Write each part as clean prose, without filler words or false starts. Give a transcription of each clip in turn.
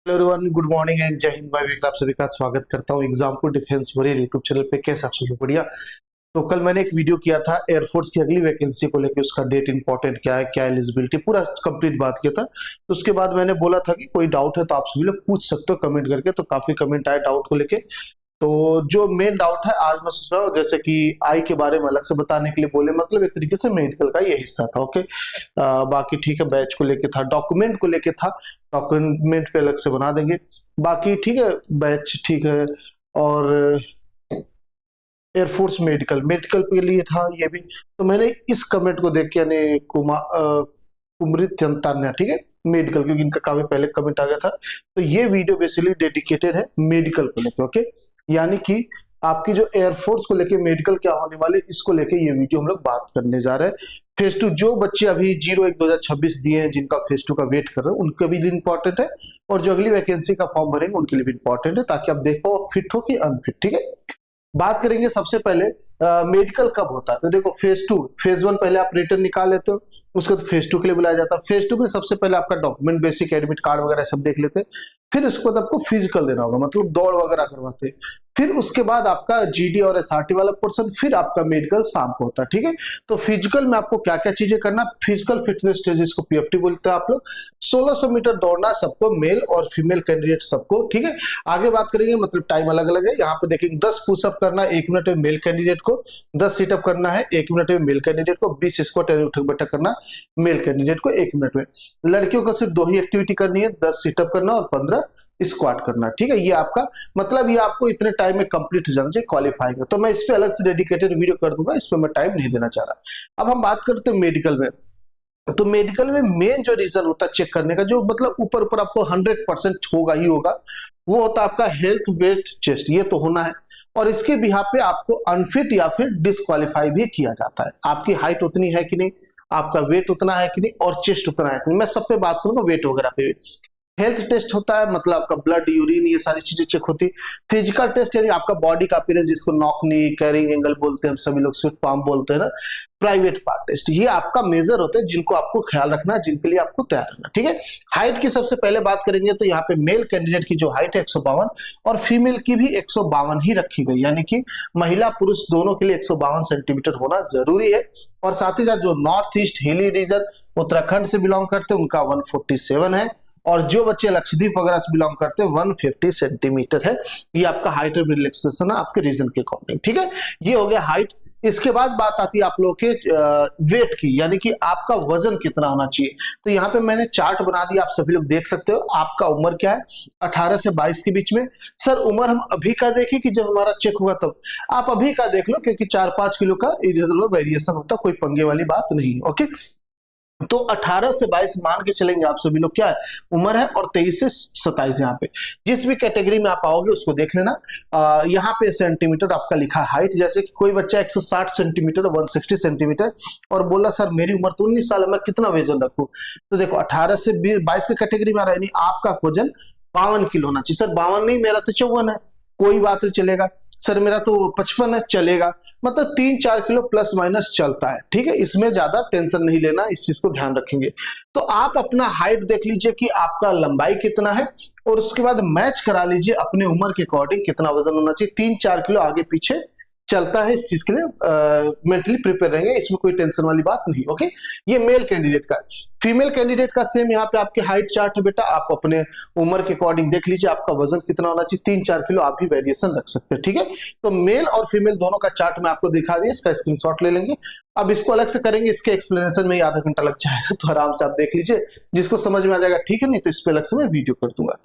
Hello everyone, good morning and जय हिंद। भाई विक्रम, आप सभी का स्वागत करता हूं example defence warrior YouTube channel पे। कैसे आप सभी बढ़िया। तो कल मैंने एक वीडियो किया था एयरफोर्स की अगली वैकेंसी को लेकर, उसका डेट इंपॉर्टेंट क्या है, क्या एलिजिबिलिटी, पूरा कंप्लीट बात किया था। तो उसके बाद मैंने बोला था कि कोई डाउट है तो आप सभी लोग पूछ सकते हो कमेंट करके। तो काफी कमेंट आए डाउट को लेके। तो जो मेन डाउट है आज मैं सोच रहा हूँ, जैसे कि आई के बारे में अलग से बताने के लिए बोले, मतलब एक तरीके से मेडिकल का ये हिस्सा था। ओके, बाकी ठीक है, बैच को लेके था, डॉक्यूमेंट को लेके था, डॉक्यूमेंट पे अलग से बना देंगे। बाकी ठीक है, बैच ठीक है। और एयरफोर्स मेडिकल मेडिकल के लिए था ये भी। तो मैंने इस कमेंट को देख के, यानी कुमरित तान्या, ठीक है, मेडिकल, क्योंकि इनका काफी पहले कमेंट आ गया था। तो ये वीडियो बेसिकली डेडिकेटेड है मेडिकल को लेकर। ओके, यानी कि आपकी जो एयरफोर्स को लेके मेडिकल क्या होने वाले, इसको लेके ये वीडियो हम लोग बात करने जा रहे हैं। फेज टू जो बच्चे अभी 01/2026 दिए हैं, जिनका फेज टू का वेट कर रहे हैं, उनके भी लिए इंपॉर्टेंट है। और जो अगली वैकेंसी का फॉर्म भरेंगे उनके लिए भी इंपॉर्टेंट है, ताकि आप देख पाओ फिट हो कि अनफिट। ठीक है, बात करेंगे सबसे पहले मेडिकल कब होता है। तो देखो, फेज टू, फेज वन पहले आप रिटर्न निकाल लेते हो, उसके बाद फेज टू के लिए बुलाया जाता है। फेज टू में सबसे पहले आपका डॉक्यूमेंट, बेसिक एडमिट कार्ड वगैरह सब देख लेते हैं। फिर उसके बाद आपको फिजिकल देना होगा, मतलब दौड़ वगैरह करवाते हैं। फिर उसके बाद आपका जीडी और एसआरटी वाला पोर्सन, फिर आपका मेडिकल शाम को होता है। ठीक है, तो फिजिकल में आपको क्या क्या चीजें करना, फिजिकल फिटनेस टेस्ट, जिसको पीएफटी बोलते हैं आप लोग। 1600 मीटर दौड़ना सबको, मेल और फीमेल कैंडिडेट सबको। ठीक है, आगे बात करेंगे, मतलब टाइम अलग अलग है। यहाँ पे देखेंगे 10 पुशअप करना 1 मिनट में मेल कैंडिडेट को, 10 सीटअप करना है 1 मिनट में मेल कैंडिडेट को, 20 स्क्वाट उठक बैठक करना मेल कैंडिडेट को 1 मिनट में। लड़कियों को सिर्फ 2 ही एक्टिविटी करनी है, 10 सीटअप करना और 15 स्क्वाट करना। ठीक है, ये आपका मतलब ये आपको इतने टाइम में कंप्लीट हो जाना चाहिए क्वालिफाई का। तो मैं इस पे अलग से डेडिकेटेड वीडियो कर दूंगा, इस पे मैं टाइम नहीं देना चाह रहा। अब हम बात करते हैं मेडिकल में। तो मेडिकल में मेन जो रीजन होता है चेक करने का, जो मतलब ऊपर ऊपर आपको 100% होगा ही होगा, वो होता है आपका हेल्थ, वेट, चेस्ट। ये तो होना है। और इसके बिहाफ पे आपको अनफिट या फिर डिस्क्वालीफाई भी किया जाता है। आपकी हाइट उतनी है कि नहीं, आपका वेट उतना है कि नहीं, और चेस्ट उतना है कि नहीं। मैं सब पे बात करूंगा, वेट वगैरह पे। हेल्थ टेस्ट होता है, मतलब आपका ब्लड, यूरिन, ये सारी चीजें चेक होती है। फिजिकल टेस्ट यानी आपका बॉडी का अपीयरेंस, जिसको नॉक नी, कैरिंग एंगल बोलते हैं, हम सभी लोग स्विफ्ट पाम बोलते हैं ना। प्राइवेट पार्ट टेस्ट, ये आपका मेजर होते हैं, जिनको आपको ख्याल रखना है, जिनके लिए आपको तैयार रहना। ठीक है, हाइट की सबसे पहले बात करेंगे तो यहाँ पे मेल कैंडिडेट की जो हाइट है 152, और फीमेल की भी 152 ही रखी गई, यानी कि महिला पुरुष दोनों के लिए 152 सेंटीमीटर होना जरूरी है। और साथ ही साथ जो north east hilly region Uttarakhand से बिलोंग करते हैं, उनका 147 है। और जो बच्चे लक्षद्वीप वगैरह से बिलोंग करते हैं, 150 सेंटीमीटर है। ये आपका हाइट और रिलैक्सेशन है आपके रीजन के अकॉर्डिंग। ठीक है, ये हो गया हाइट। इसके बाद बात आती है आप लोगों के वेट की, यानी कि आपका वजन कितना होना चाहिए। तो यहाँ पे मैंने चार्ट बना दिया, आप सभी लोग देख सकते हो। आपका उम्र क्या है, 18 से 22 के बीच में। सर उम्र हम अभी का देखें कि जब हमारा चेक होगा तब? आप अभी का देख लो, क्योंकि 4-5 किलो का इधर वेरिएशन होता, कोई पंगे वाली बात नहीं। ओके, तो 18 से 22 मान के चलेंगे आप सभी लोग, क्या है उम्र है। और 23 से 27 यहाँ पे जिस भी कैटेगरी में आप आओगे उसको देख लेना। यहाँ पे सेंटीमीटर आपका लिखा है हाइट। जैसे कि कोई बच्चा 160 सेंटीमीटर, 160 सेंटीमीटर, और बोला सर मेरी उम्र तो 19 साल है, मैं कितना वजन रखूं? तो देखो 18 से 22 की कैटेगरी में आ रहा है, यानी आपका वजन 52 किलो होना चाहिए। सर 52 नहीं, मेरा तो 54 है, कोई बात नहीं, चलेगा। सर मेरा तो 55 है, चलेगा। मतलब 3-4 किलो प्लस माइनस चलता है। ठीक है, इसमें ज्यादा टेंशन नहीं लेना, इस चीज को ध्यान रखेंगे। तो आप अपना हाइट देख लीजिए कि आपका लंबाई कितना है, और उसके बाद मैच करा लीजिए अपने उम्र के अकॉर्डिंग कितना वजन होना चाहिए। 3-4 किलो आगे पीछे चलता है, इस चीज के लिए मेंटली प्रिपेयर रहेंगे, इसमें कोई टेंशन वाली बात नहीं। ओके, ये मेल कैंडिडेट का। फीमेल कैंडिडेट का सेम यहाँ पे आपके हाइट चार्ट है बेटा, आप अपने उम्र के अकॉर्डिंग देख लीजिए आपका वजन कितना होना चाहिए। 3-4 किलो आप भी वेरिएशन रख सकते हैं। ठीक है, तो मेल और फीमेल दोनों का चार्ट मैं आपको दिखा दिया, इसका स्क्रीनशॉट ले लेंगे। अब इसको अलग से करेंगे, इसके एक्सप्लेनेशन में आधा घंटा लग जाएगा, तो आराम से आप देख लीजिए, जिसको समझ में आ जाएगा ठीक है, नहीं तो इस पे अलग से मैं वीडियो कर दूंगा।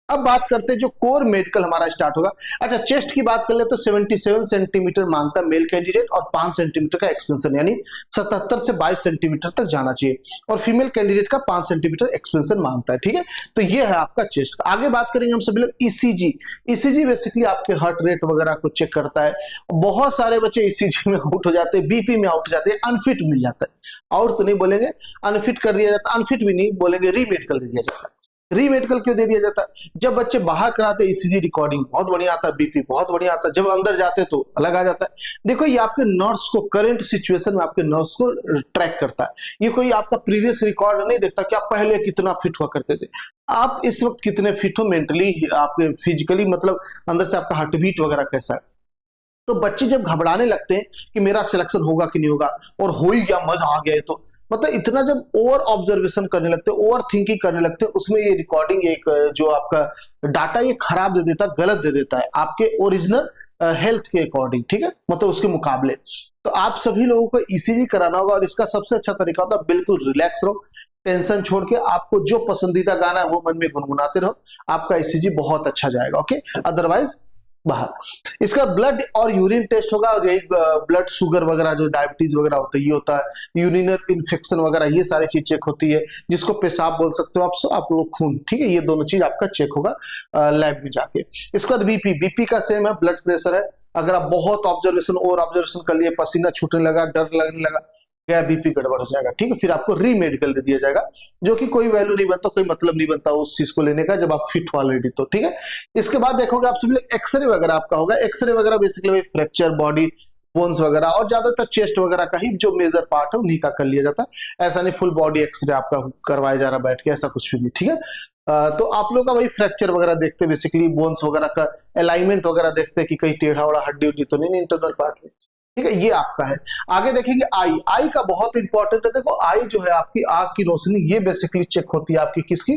अब बात करते हैं जो कोर मेडिकल हमारा स्टार्ट होगा। अच्छा, चेस्ट की बात कर ले तो 77 सेंटीमीटर मांगता है मेल कैंडिडेट, और 5 सेंटीमीटर का एक्सपेंशन, यानी 77 से 22 सेंटीमीटर तक जाना चाहिए। और फीमेल कैंडिडेट का 5 सेंटीमीटर एक्सपेंशन मांगता है। ठीक है, तो ये है आपका चेस्ट का। आगे बात करेंगे हम सभी लोग ईसीजी। ईसीजी बेसिकली आपके हार्ट रेट वगैरह को चेक करता है। बहुत सारे बच्चे ईसीजी में आउट हो जाते हैं, बीपी में आउट हो जाते हैं, अनफिट मिल जाता है। आउट तो नहीं बोलेंगे, अनफिट कर दिया जाता है। अनफिट भी नहीं बोलेंगे, रीमेडिकल दे दिया जाता है। री मेडिकल क्यों दे दिया जाता है? जब बच्चे बाहर कराते ईसीजी रिकॉर्डिंग बहुत बढ़िया आता है, बीपी बहुत बढ़िया आता है, जब अंदर जाते तो अलग आ जाता है। देखो ये आपके नर्व्स को करंट सिचुएशन में आपके नर्व्स को ट्रैक करता है। ये कोई आपका प्रीवियस रिकॉर्ड नहीं देखता कि आप पहले कितना फिट हुआ करते थे, आप इस वक्त कितने फिट हो मेंटली, आपके फिजिकली, मतलब अंदर से आपका हार्ट बीट वगैरह कैसा है। तो बच्चे जब घबराने लगते हैं कि मेरा सिलेक्शन होगा कि नहीं होगा, और हो ही गया, मजा आ गया, तो मतलब इतना जब ओवर ऑब्जर्वेशन करने लगते हैं, ओवर थिंकिंग करने लगते हैं, उसमें ये रिकॉर्डिंग एक जो आपका डाटा ये खराब दे देता है, गलत दे देता है आपके ओरिजिनल हेल्थ के अकॉर्डिंग, ठीक है, मतलब उसके मुकाबले। तो आप सभी लोगों को ईसीजी कराना होगा, और इसका सबसे अच्छा तरीका होता है बिल्कुल रिलैक्स रहो, टेंशन छोड़ के आपको जो पसंदीदा गाना है वो मन में गुनगुनाते रहो, आपका ईसीजी बहुत अच्छा जाएगा। ओके, अदरवाइज बाहर। इसका ब्लड और यूरिन टेस्ट होगा, और यही ब्लड शुगर वगैरह जो डायबिटीज वगैरह होता है ये होता है, यूरिनरी इन्फेक्शन वगैरह ये सारी चीज चेक होती है, जिसको पेशाब बोल सकते हो आप लोग, खून, ठीक है, ये दोनों चीज आपका चेक होगा लैब में जाके। इसके बाद बीपी का सेम है, ब्लड प्रेशर है, अगर आप बहुत ऑब्जर्वेशन और ऑब्जर्वेशन कर लिए, पसीना छूटने लगा, डर लगने लगा, गया बीपी गड़बड़ हो जाएगा, ठीक है, फिर आपको री मेडिकल दे दिया जाएगा, जो कि कोई वैल्यू नहीं बनता, कोई मतलब नहीं बनता उस चीज को लेने का जब आप फिट हो ऑलरेडी, तो ठीक है। इसके बाद देखोगे आप सभी लोग एक्सरे वगैरह आपका होगा, एक्सरे वगैरह बेसिकली फ्रैक्चर, बॉडी बोन्स वगैरह, और ज्यादातर चेस्ट वगैरह का ही जो मेजर पार्ट है उन्हीं का कर लिया जाता है, ऐसा नहीं फुल बॉडी एक्सरे आपका करवाया जा रहा बैठ के, ऐसा कुछ भी नहीं, ठीक है। तो आप लोग का वही फ्रैक्चर वगैरह देखते हैं, बेसिकली बोन्स वगैरह का अलाइनमेंट वगैरह देखते हैं कि कहीं टेढ़ा वड़ा हड्डी उड्डी तो नहीं इंटरनल पार्ट में, ठीक है, ये आपका है। आगे देखेंगे आई का बहुत इंपॉर्टेंट है। देखो आई जो है आपकी आंख की रोशनी, ये बेसिकली चेक होती है आपकी किसकी,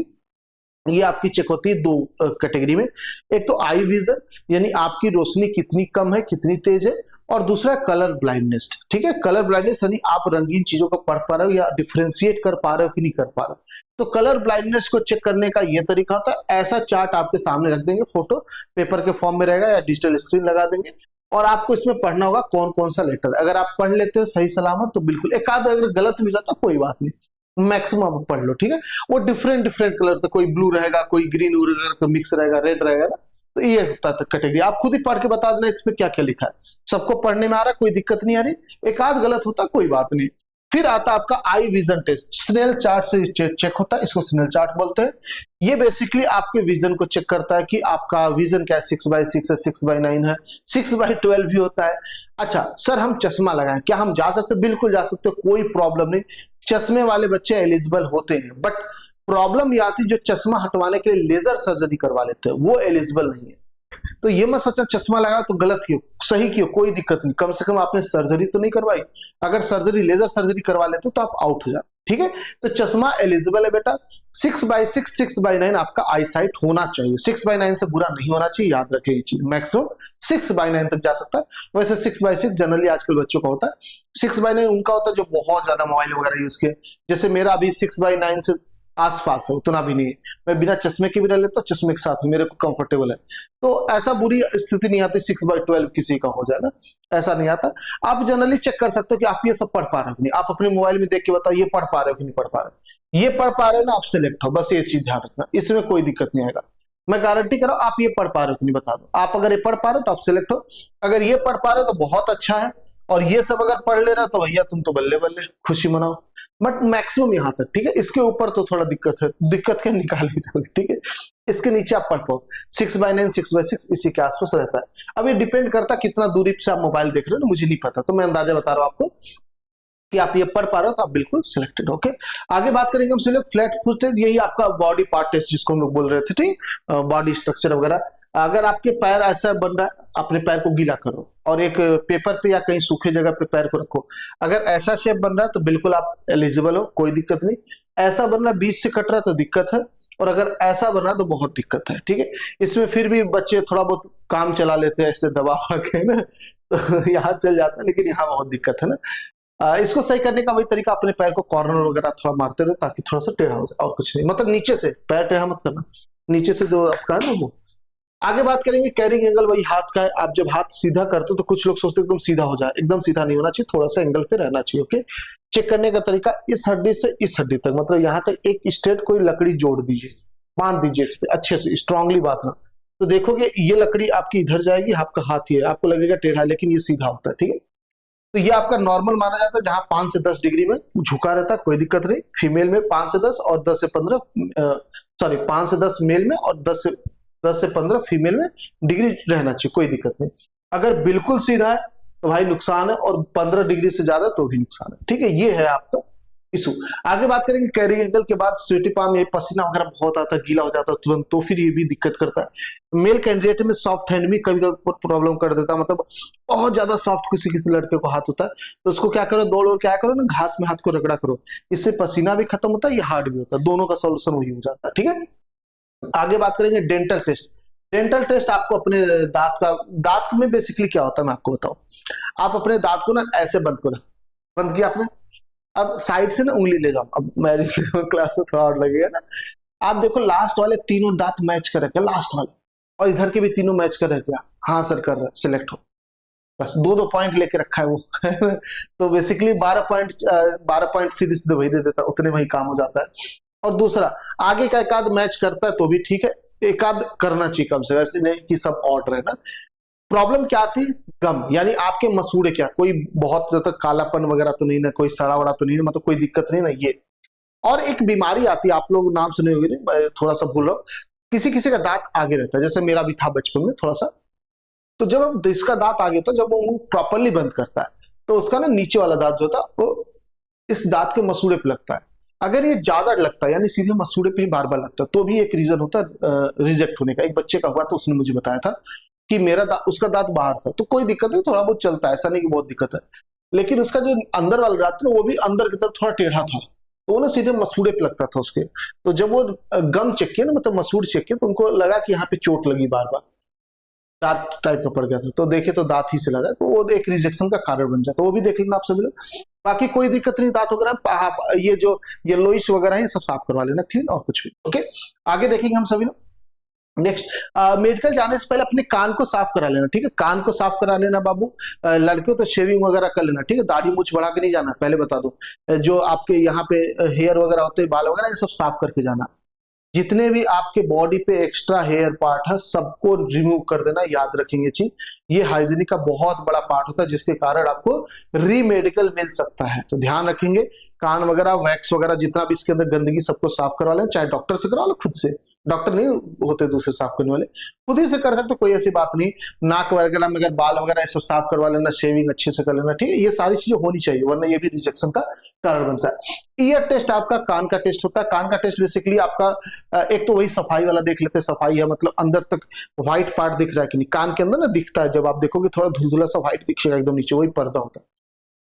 ये आपकी चेक होती है दो कैटेगरी में, एक तो आई विजन, यानी आपकी रोशनी कितनी कम है कितनी तेज है, और दूसरा कलर ब्लाइंडनेस, ठीक है, कलर ब्लाइंडनेस यानी आप रंगीन चीजों को पढ़ पा रहे हो या डिफ्रेंशिएट कर पा रहे हो कि नहीं कर पा रहे हो। तो कलर ब्लाइंडनेस को चेक करने का ये तरीका होता है, ऐसा चार्ट आपके सामने रख देंगे, फोटो पेपर के फॉर्म में रहेगा या डिजिटल स्क्रीन लगा देंगे, और आपको इसमें पढ़ना होगा कौन कौन सा लेटर। अगर आप पढ़ लेते हो सही सलामत तो बिल्कुल, एक आध अगर गलत भी जाता कोई बात नहीं, मैक्सिमम पढ़ लो, ठीक है। वो डिफरेंट डिफरेंट कलर, तो कोई ब्लू रहेगा, कोई ग्रीन वगैरह मिक्स रहेगा, रेड रहेगा ना, तो ये होता है कैटेगरी। आप खुद ही पढ़ के बता देना इसमें क्या क्या लिखा है, सबको पढ़ने में आ रहा है, कोई दिक्कत नहीं आ रही, एक आध गलत होता कोई बात नहीं। फिर आता है आपका eye vision test, snail chart से चेक होता है, इसको स्नेल चार्ट बोलते हैं। ये बेसिकली आपके विजन को चेक करता है कि आपका विजन क्या है, 6/6 है, 6/9 है, 6/12 भी होता है। अच्छा सर हम चश्मा लगाएं, क्या हम जा सकते? बिल्कुल जा सकते, कोई प्रॉब्लम नहीं, चश्मे वाले बच्चे एलिजिबल होते हैं, बट प्रॉब्लम ये आती है जो चश्मा हटवाने के लिए लेजर सर्जरी करवा लेते हैं वो एलिजिबल नहीं है। तो ये मत सोचना चश्मा लगा तो गलत क्यों, सही क्यों, कोई दिक्कत नहीं, कम से कम आपने सर्जरी तो नहीं करवाई। अगर सर्जरी लेजर सर्जरी करवा लेते तो आप आउट हो जाते, ठीक है। तो चश्मा एलिजिबल है बेटा, 6/6 6/9 आपका आई साइट होना चाहिए, 6/9 से बुरा नहीं होना चाहिए, याद रखें ये चीज, मैक्सिमम 6/9 तक जा सकता है। वैसे 6/6 जनरली आजकल बच्चों का होता है, 6/9 उनका होता है जो बहुत ज्यादा मोबाइल वगैरह यूज किए, जैसे मेरा अभी 6/9 से आसपास है, उतना भी नहीं है, मैं बिना चश्मे के भी रह लेता हूँ, चश्मे के साथ मेरे को कंफर्टेबल है, तो ऐसा बुरी स्थिति नहीं आती 6/12 किसी का हो जाए ना, ऐसा नहीं आता। आप जनरली चेक कर सकते हो कि आप ये सब पढ़ पा रहे हो नहीं, आप अपने मोबाइल में देख के बताओ ये पढ़ पा रहे हो कि नहीं पढ़ पा रहे हो, ये पढ़ पा रहे हो ना, आप सिलेक्ट हो, बस ये चीज ध्यान रखना, इसमें कोई दिक्कत नहीं आएगा, मैं गारंटी कर रहा हूं आप ये पढ़ पा रहे हो कि नहीं बता दो, आप अगर ये पढ़ पा रहे हो तो आप सिलेक्ट हो, अगर ये पढ़ पा रहे हो तो बहुत अच्छा है, और ये सब अगर पढ़ ले रहा तो भैया तुम तो बल्ले बल्ले, खुशी मनाओ, बट मैक्सिमम यहाँ तक, ठीक है। इसके ऊपर तो थोड़ा दिक्कत है, दिक्कत क्या निकाल ही दोगे, ठीक है, इसके नीचे आप पढ़ पाओ, 6/9 6/6 इसी के आसपास रहता है। अब ये डिपेंड करता है कितना दूरी से आप मोबाइल देख रहे हो ना, मुझे नहीं पता, तो मैं अंदाजा बता रहा हूं आपको कि आप ये पढ़ पा रहे हो तो आप बिल्कुल सिलेक्टेड। ओके, आगे बात करेंगे हम सिर्फ फ्लैट फुट टेस्ट, यही आपका बॉडी पार्ट टेस्ट जिसको हम लोग बोल रहे थे, ठीक, बॉडी स्ट्रक्चर वगैरह। अगर आपके पैर ऐसा बन रहा है, अपने पैर को गीला करो और एक पेपर पे या कहीं सूखे जगह पे पैर को रखो, अगर ऐसा शेप बन रहा है तो बिल्कुल आप एलिजिबल हो, कोई दिक्कत नहीं। ऐसा बन रहा है बीच से कट रहा है तो दिक्कत है, और अगर ऐसा बन रहा है तो बहुत दिक्कत है, ठीक है। इसमें फिर भी बच्चे थोड़ा बहुत काम चला लेते हैं ऐसे दबा के ना, तो यहाँ चल जाता है, लेकिन यहाँ बहुत दिक्कत है ना। इसको सही करने का वही तरीका, अपने पैर को कॉर्नर वगैरह थोड़ा मारते रहो ताकि थोड़ा सा टेढ़ा हो जाए, और कुछ नहीं, मतलब नीचे से पैर टेढ़ा मत करना, नीचे से जो आपका है ना वो। आगे बात करेंगे कैरिंग एंगल, वही हाथ का है, आप जब हाथ सीधा करते हो तो कुछ लोग सोचते हैं एकदम सीधा हो जाए, एकदम सीधा नहीं होना चाहिए, थोड़ा सा एंगल पे रहना चाहिए। ओके, चेक करने का तरीका इस हड्डी से इस हड्डी तक, मतलब यहाँ तक एक स्ट्रेट कोई लकड़ी जोड़ दीजिए, बांध दीजिए इस पे अच्छे से स्ट्रांगली बांधना, तो देखोगे ये लकड़ी आपकी इधर जाएगी, आपका हाथ ये आपको लगेगा टेढ़ा, लेकिन ये सीधा होता है, ठीक है। तो ये आपका नॉर्मल माना जाता है, जहां 5 से 10 डिग्री में झुका रहता है, कोई दिक्कत नहीं। फीमेल में 5 से 10 और 10 से 15 सॉरी 5 से 10 मेल में और 10 से 15 फीमेल में डिग्री रहना चाहिए, कोई दिक्कत नहीं। अगर बिल्कुल सीधा है तो भाई नुकसान है, और 15 डिग्री से ज्यादा तो भी नुकसान है, ठीक है। ये है आपका इशू। आगे बात करेंगे कैरी एंगल के बाद। स्वीटी पाम, ये पसीना वगैरह बहुत आता है, गीला हो जाता है तुरंत, तो फिर ये भी दिक्कत करता है। मेल कैंडिडेट में सॉफ्ट हैंड भी कभी कभी प्रॉब्लम कर देता है, मतलब बहुत ज्यादा सॉफ्ट किसी किसी लड़के को हाथ होता है, तो उसको क्या करो, दौड़ क्या करो ना, घास में हाथ को रगड़ा करो, इससे पसीना भी खत्म होता है, ये हार्ड भी होता है, दोनों का सोल्यूशन वही हो जाता है, ठीक है। आगे बात करेंगे डेंटल टेस्ट। डेंटल टेस्ट आपको अपने दांत में बेसिकली क्या होता है मैं आपको बताऊं। आप अपने दांत को ना ऐसे बंद करो, बंद किया आपने, अब साइड से ना उंगली ले जाओ, अब मेरी क्लास में थोड़ा और लगेगा ना। आप देखो लास्ट वाले तीनों दांत मैच कर रखे, लास्ट वाले, और इधर के भी तीनों मैच कर रखे। हाँ सर कर रहे, सिलेक्ट हो, बस 2-2 पॉइंट लेके रखा है वो तो बेसिकली 12 पॉइंट सीधे सीधे वही दे देता है, उतने वही काम हो जाता है। और दूसरा, आगे का एक आध मैच करता है तो भी ठीक है, एक आध करना चाहिए कम से, वैसे नहीं कि सब ऑड रहे ना। प्रॉब्लम क्या थी, गम, यानी आपके मसूड़े क्या, कोई बहुत ज्यादा कालापन वगैरह तो नहीं ना, कोई सड़ा वड़ा तो नहीं ना, मतलब कोई दिक्कत नहीं ना ये। और एक बीमारी आती है, आप लोग नाम सुने होंगे, नहीं थोड़ा सा भूल रहा हूँ, किसी किसी का दांत आगे रहता है, जैसे मेरा भी था बचपन में थोड़ा सा, तो जब हम इसका दांत आगे होता है, जब वो मुंह प्रॉपरली बंद करता है तो उसका ना नीचे वाला दांत जो था वो इस दांत के मसूड़े पे लगता है। अगर ये ज्यादा लगता है, यानी सीधे मसूड़े पे ही बार बार लगता है, तो भी एक रीजन होता है रिजेक्ट होने का। एक बच्चे का हुआ तो उसने मुझे बताया था कि उसका दांत बाहर था, तो कोई दिक्कत नहीं, थोड़ा बहुत चलता है, ऐसा नहीं कि बहुत दिक्कत है, लेकिन उसका जो अंदर वाला दांत था वो भी अंदर की तरफ थोड़ा टेढ़ा था, तो वो ना सीधे मसूड़े पे लगता था उसके। तो जब वो गम चेक किया ना, मतलब मसूड़ चेक किया, तो उनको लगा कि यहाँ पे चोट लगी बार बार, दांत टाइप का पड़ गया था, तो देखे तो दांत ही से लगा, तो वो एक रिजेक्शन का कारण बन जाता है, वो भी देख लेना आप सभी लोग। बाकी कोई दिक्कत नहीं, दांत वगैरह ये जो येलोइश वगैरह है सब साफ करवा लेना, क्लीन, और कुछ भी। ओके, आगे देखेंगे हम सभी लोग। नेक्स्ट, मेडिकल जाने से पहले अपने कान को साफ करा लेना, ठीक है। कान को साफ करा लेना बाबू। लड़कियों तो शेविंग वगैरह कर लेना, ठीक है, दाढ़ी मूछ बढ़ा के नहीं जाना, पहले बता दो। जो आपके यहाँ पे हेयर वगैरह होते हैं, बाल वगैरह, ये सब साफ करके जाना। जितने भी आपके बॉडी पे एक्स्ट्रा हेयर पार्ट है सबको रिमूव कर देना, याद रखेंगे चीज, ये हाइजीनिक का बहुत बड़ा पार्ट होता है, जिसके कारण आपको रीमेडिकल मिल सकता है, तो ध्यान रखेंगे। कान वगैरह, वैक्स वगैरह, जितना भी इसके अंदर गंदगी, सबको साफ करवा लें, चाहे डॉक्टर से करवा लो, खुद से, डॉक्टर नहीं होते दूसरे साफ करने वाले, खुद ही से कर सकते, कोई ऐसी बात नहीं। नाक वगैरह में अगर बाल वगैरह ये सब साफ करवा लेना, शेविंग अच्छे से कर लेना, ठीक है, ये सारी चीजें होनी चाहिए, वरना ये भी रिजेक्शन का कारण बनता है। ईयर टेस्ट आपका कान का टेस्ट होता है। कान का टेस्ट बेसिकली आपका एक तो वही सफाई वाला देख लेते हैं, सफाई है मतलब अंदर तक व्हाइट पार्ट दिख रहा है कि नहीं, कान के अंदर ना दिखता है, जब आप देखोगे थोड़ा धुलधुला सा व्हाइट दिखेगा एकदम नीचे, वही पर्दा होता है,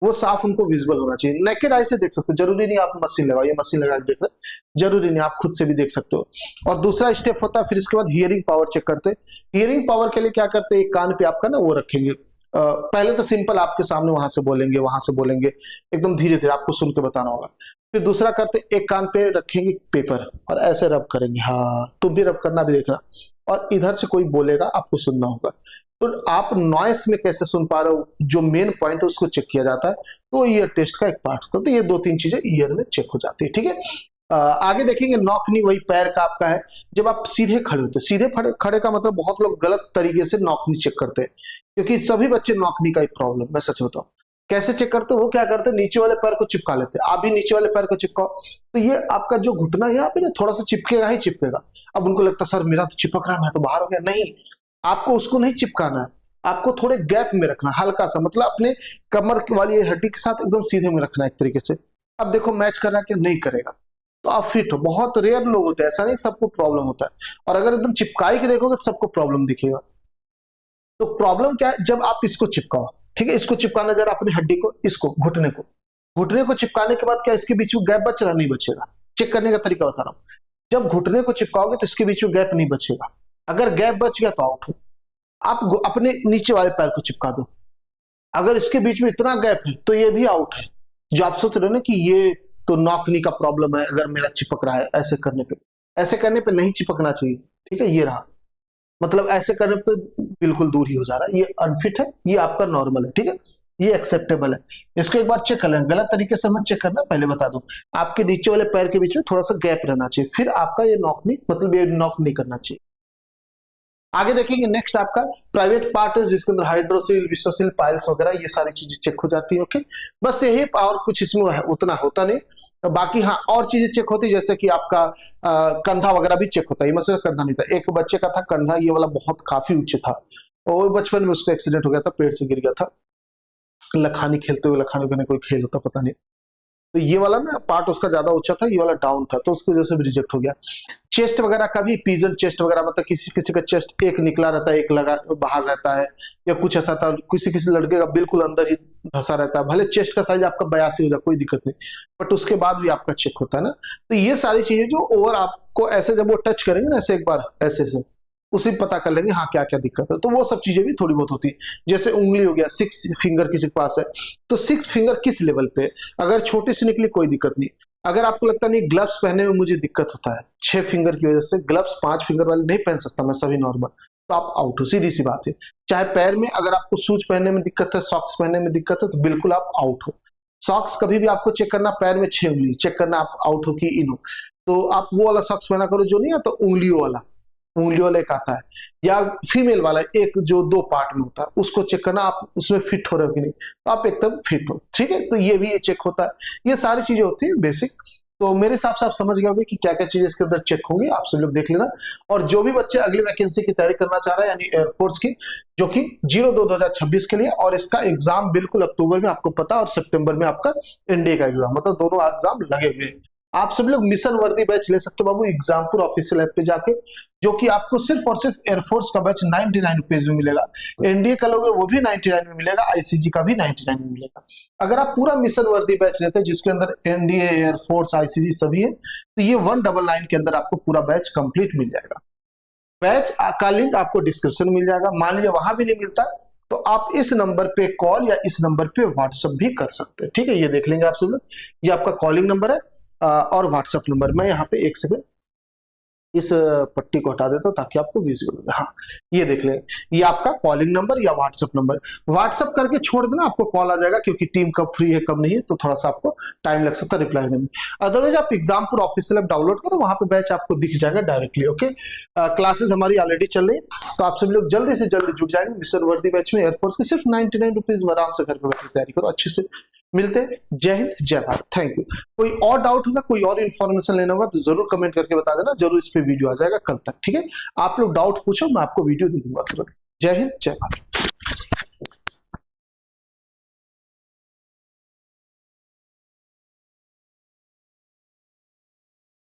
वो साफ उनको विजिबल होना चाहिए। नेकेड आई से देख सकते हो, जरूरी नहीं आप मशीन लगाओ, ये मशीन लगा के देख रहे, जरूरी नहीं, आप खुद से भी देख सकते हो। और दूसरा स्टेप होता है, फिर इसके बाद हियरिंग पावर चेक करते हैं। हियरिंग पावर के लिए क्या करते हैं, एक कान पे आपका ना वो रखेंगे, पहले तो सिंपल आपके सामने वहां से बोलेंगे, एकदम धीरे धीरे आपको सुन के बताना होगा। फिर दूसरा करते, एक कान पे रखेंगे पेपर और ऐसे रब करेंगे, हाँ तुम भी रब करना, भी देखना, और इधर से कोई बोलेगा आपको सुनना होगा। तो आप नॉइस में कैसे सुन पा रहे हो, जो मेन पॉइंट है उसको चेक किया जाता है, तो ईयर टेस्ट का एक पार्ट होता है, तो ये 2-3 चीजें ईयर में चेक हो जाती है, ठीक है। आगे देखेंगे नॉकनी, वही पैर का आपका है। जब आप सीधे खड़े होते हैं, सीधे खड़े का मतलब बहुत लोग गलत तरीके से नॉकनी चेक करते हैं, क्योंकि सभी बच्चे नॉकनी का एक प्रॉब्लम, मैं सच बताऊं। कैसे चेक करते हो, वो क्या करते हैं, नीचे वाले पैर को चिपका लेते हैं, आप भी नीचे वाले पैर को चिपकाओ, तो ये आपका जो घुटना यहाँ पे ना थोड़ा सा चिपकेगा ही चिपकेगा। अब उनको लगता है सर मेरा तो चिपक रहा है, मैं तो बाहर हो गया, नहीं, आपको उसको नहीं चिपकाना है, आपको थोड़े गैप में रखना, हल्का सा, मतलब अपने कमर वाली हड्डी के साथ एकदम सीधे में रखना एक तरीके से। अब देखो मैच करना कि नहीं करेगा, तो आप फिट हो। बहुत रेयर लोग होते हैं, ऐसा नहीं सबको प्रॉब्लम होता है, और अगर एकदम चिपकाई के देखोगे तो सबको प्रॉब्लम दिखेगा। तो प्रॉब्लम क्या है, जब आप इसको चिपकाओ, ठीक है, इसको चिपकाना जरा अपनी हड्डी को, इसको घुटने को चिपकाने के बाद क्या इसके बीच में गैप बच रहा, नहीं बचेगा। चेक करने का तरीका बता रहा हूं, जब घुटने को चिपकाओगे तो इसके बीच में गैप नहीं बचेगा, अगर गैप बच गया तो आउट हो। आप अपने नीचे वाले पैर को चिपका दो, अगर इसके बीच में इतना गैप है तो ये भी आउट है। जो आप सोच रहे हो ना कि ये तो नॉकनी का प्रॉब्लम है, अगर मेरा चिपक रहा है, ऐसे करने पे नहीं चिपकना चाहिए, ठीक है, ये रहा, मतलब ऐसे करने पे तो बिल्कुल दूर ही हो जा रहा है, ये अनफिट है, ये आपका नॉर्मल है, ठीक है, ये एक्सेप्टेबल है। इसको एक बार चेक कर लेना, गलत तरीके से मत चेक करना, पहले बता दूं, आपके नीचे वाले पैर के बीच में थोड़ा सा गैप रहना चाहिए, फिर आपका ये नॉक नहीं, मतलब ये नॉक नहीं करना चाहिए। आगे देखेंगे नेक्स्ट आपका प्राइवेट पार्ट है, जिसके अंदर हाइड्रोसिल, विसोसिल, पाइल्स वगैरह ये सारी चीजें चेक हो जाती है। ओके, बस यही, और कुछ इसमें उतना होता नहीं। तो बाकी हाँ और चीजें चेक होती है, जैसे कि आपका कंधा वगैरह भी चेक होता है। मतलब कंधा नहीं था, एक बच्चे का था कंधा ये वाला बहुत काफी ऊंचे था, और बचपन में उसको एक्सीडेंट हो गया था, पेड़ से गिर गया था, लखानी खेलते हुए, लखानी का कोई खेल होता पता नहीं, तो ये वाला ना पार्ट उसका ज्यादा ऊंचा था, ये वाला डाउन था, तो उसकी वजह से भी रिजेक्ट हो गया। चेस्ट वगैरह का भी, पिजन चेस्ट वगैरह, मतलब किसी किसी का चेस्ट एक निकला रहता है, एक लगा बाहर रहता है, या कुछ ऐसा था, किसी किसी लड़के का बिल्कुल अंदर ही धंसा रहता है। भले चेस्ट का साइज आपका 82 हो जाए, कोई दिक्कत नहीं, बट उसके बाद भी आपका चेक होता है ना। तो ये सारी चीजें जो ओवर आपको ऐसे जब वो टच करेंगे ना, ऐसे एक बार ऐसे उसी पता कर लेंगे हाँ क्या क्या दिक्कत है। तो वो सब चीजें भी थोड़ी बहुत होती है। जैसे उंगली हो गया, 6 फिंगर किसी के पास है, तो 6 फिंगर किस लेवल पे, अगर छोटी सी निकली कोई दिक्कत नहीं। अगर आपको लगता नहीं ग्लव्स पहनने में मुझे दिक्कत होता है 6 फिंगर की वजह से, ग्लव्स 5 फिंगर वाले नहीं पहन सकता मैं, सभी नॉर्मल, तो आप आउट हो, सीधी सी बात है। चाहे पैर में अगर आपको शूज पहनने में दिक्कत है, सॉक्स पहनने में दिक्कत है, तो बिल्कुल आप आउट हो। सॉक्स कभी भी आपको चेक करना, पैर में 6 उंगली चेक करना, आप आउट हो कि इन हो। तो आप वो वाला सॉक्स पहना करो जो नहीं है, तो उंगलियों वाला एक आता है, या फीमेल वाला एक जो 2 पार्ट में होता है, उसको चेक करना आप उसमें फिट हो रहे हो कि नहीं, तो आप एकदम फिट हो। ठीक है, तो ये भी ये चेक होता है। ये सारी चीजें होती है बेसिक। तो मेरे हिसाब से आप समझ गए होंगे कि क्या क्या चीजें इसके अंदर चेक होंगी, आप सब लोग देख लेना। और जो भी बच्चे अगली वैकेंसी की तैयारी करना चाह रहे हैं, यानी एयरफोर्स की, जो कि 02/2026 के लिए, और इसका एग्जाम बिल्कुल अक्टूबर में आपको पता, और सितंबर में आपका एनडीए का एग्जाम, मतलब दोनों एग्जाम लगे हुए हैं। आप सब लोग मिशन वर्दी बैच ले सकते हो बाबू, एग्जामपुर ऑफिशियल ऐप पे जाके, जो कि आपको सिर्फ और सिर्फ एयरफोर्स का बैच 99 रुपीज में मिलेगा, एनडीए का लोगे वो भी 99 में मिलेगा, आईसीजी का भी 99 में मिलेगा। अगर आप पूरा मिशन वर्दी बैच लेते हैं जिसके अंदर एनडीए, एयरफोर्स, आईसीजी सभी है, तो ये 199 के अंदर आपको पूरा बैच कंप्लीट मिल जाएगा। बैच का लिंक आपको डिस्क्रिप्शन मिल जाएगा। मान लीजिए वहां भी नहीं मिलता, तो आप इस नंबर पे कॉल या इस नंबर पे व्हाट्सएप भी कर सकते हैं। ठीक है, ये देख लेंगे आप सब लोग, ये आपका कॉलिंग नंबर है और व्हाट्सएप नंबर। मैं यहाँ पे एक सेकंड इस पट्टी को हटा देता हूं ताकि आपको विजिबल हो। हाँ, ये देख लें, ये आपका कॉलिंग नंबर या व्हाट्सएप नंबर। व्हाट्सएप करके छोड़ देना, आपको कॉल आ जाएगा, क्योंकि टीम कब फ्री है कब नहीं है, तो थोड़ा सा आपको टाइम लग सकता है रिप्लाई देने में। अदरवाइज आप एग्जामपुर ऑफिशियल ऐप डाउनलोड करो, वहां पे बैच आपको दिख जाएगा डायरेक्टली। ओके, क्लासेस हमारी ऑलरेडी चल रही है, तो आप सब लोग जल्दी से जल्दी जुड़ जाएंगे मिशन वर्दी बैच में। एयरफोर्स की सिर्फ 99 रुपीज में आराम से घर पर बैठे तैयारी करो अच्छे से। मिलते हैं, जय हिंद जय भारत, थैंक यू। कोई और डाउट होगा, कोई और इन्फॉर्मेशन लेना होगा, तो जरूर कमेंट करके बता देना, जरूर इस पे वीडियो आ जाएगा कल तक। ठीक है, आप लोग डाउट पूछो, मैं आपको वीडियो दे दूंगा तुरंत। जय हिंद जय भारत।